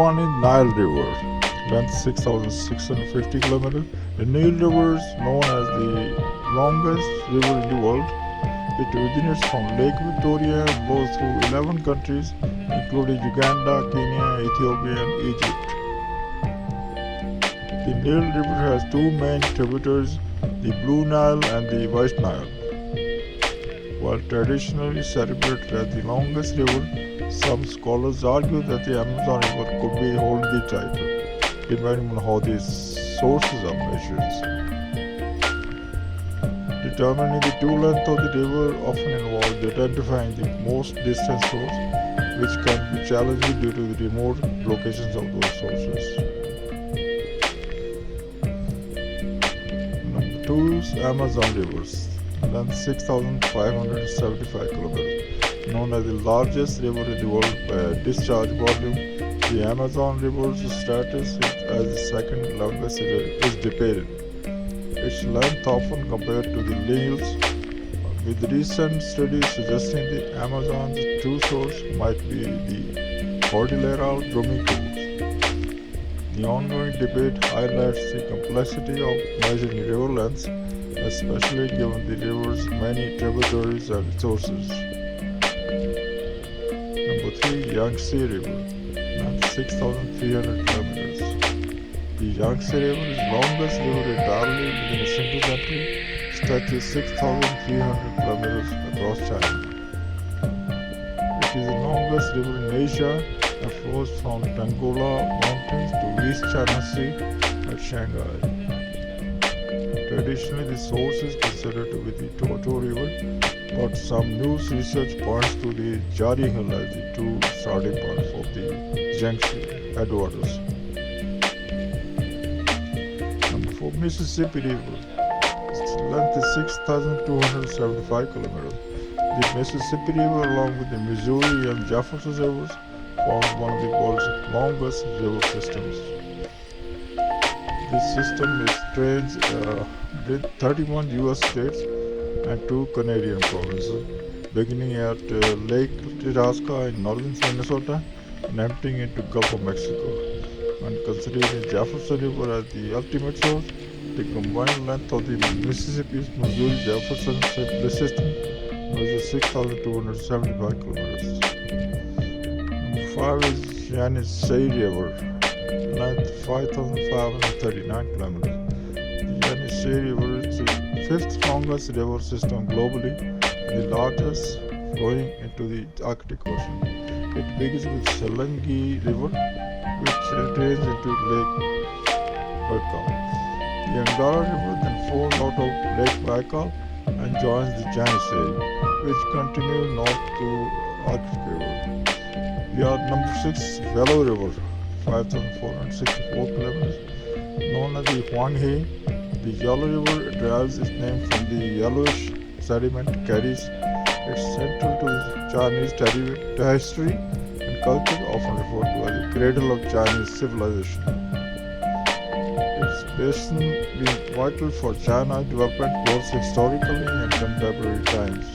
one is Nile River, length 6,650 kilometers. The Nile River is known as the longest river in the world. It originates from Lake Victoria and flows through 11 countries, including Uganda, Kenya, Ethiopia, and Egypt. The Nile River has two main tributaries, the Blue Nile and the White Nile. While traditionally celebrated as the longest river, some scholars argue that the Amazon River could be holding the title, depending on how these sources are measured. Determining the true length of the river often involves identifying the most distant source, which can be challenging due to the remote locations of those sources. Number 2 is Amazon Rivers, length 6,575 kilometers. Known as the largest river in the world by discharge volume, the Amazon River's status as the second longest river is debated. Its length often compared to the Nile's, with recent studies suggesting the Amazon's true source might be the Cordillera Dromicoles. The ongoing debate highlights the complexity of measuring river lengths, especially given the river's many tributaries and sources. Number 3, Yangtze River, length 6,300 kilometers. The Yangtze River is the longest river entirely within a single country, stretches 6,300 kilometers across China. It is the longest river in Asia and flows from Tanggula Mountains to East China Sea at Shanghai. Traditionally, the source is considered to be the Tuotuo River, but some new research points to the Jari Hill as the true starting point of the Yangtze headwaters. Number 4, Mississippi River. Its length is 6,275 kilometers. The Mississippi River, along with the Missouri and Jefferson Rivers, forms one of the world's longest river systems. This system drains 31 U.S. states and 2 Canadian provinces, beginning at Lake Itasca in northern Minnesota and emptying into Gulf of Mexico. When considering the Jefferson River as the ultimate source, the combined length of the Mississippi-Missouri-Jefferson system measures 6,275 kilometers. Number 5 is Yangtze River, length 5,539 kilometers. The Yangtze River is the 5th longest river system globally and the largest, flowing into the Arctic Ocean. It begins with Shanghai River, which drains into Lake Baikal. The Tanggula River then flows out of Lake Baikal and joins the Yangtze, which continues north to Arctic River. We are number 6, Yellow River, 5,464 kilometers. Known as the Huanghe, the Yellow River derives its name from the yellowish sediment it carries. It's central to the Chinese history and culture, often referred to as the cradle of Chinese civilization. Its basin being vital for China's development both historically and contemporary times.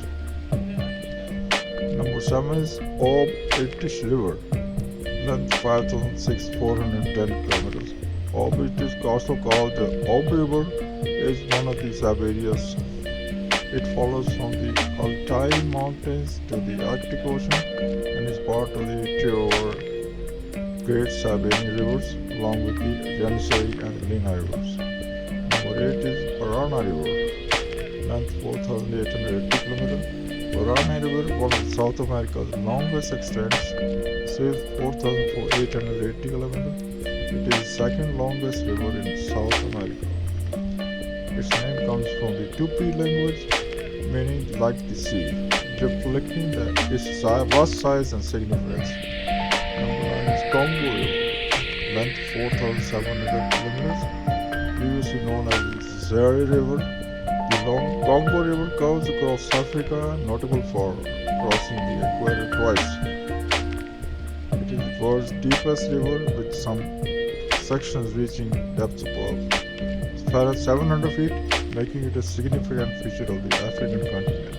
Number 7 is British River, length 5,410 kilometers. It is also called the Ob River, is one of the Siberias. It follows from the Altai Mountains to the Arctic Ocean and is part of the trio of Great Siberian Rivers, along with the Yenisei and Lena Rivers. Number 8 is Parana River, length 4,880 kilometers. Parana River, one of South America's longest extents, says 4,880 kilometers. It is the second longest river in South America. Its name comes from the Tupi language, meaning like the sea, reflecting its vast size and significance. Number 9 is Congo River, length 4,700 kilometers, previously known as the Jari River. The long Congo River curves across Africa, notable for crossing the equator twice. It is the world's deepest river, with some sections reaching depths above 700 feet, making it a significant feature of the African continent.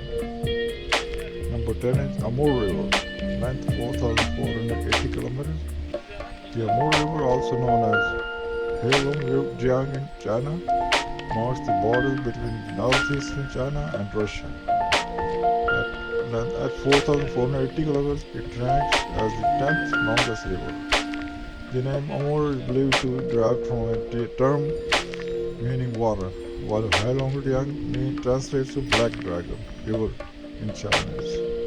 Number 10 is Amur River, length 4,480 kilometers. The Amur River, also known as Heilongjiang in China, marks the border between northeastern China and Russia. At 4,480 kilometers, it ranks as the 10th longest river. The name Amur is believed to derive from a term meaning water, while Heilongjiang translates to Black Dragon River in Chinese.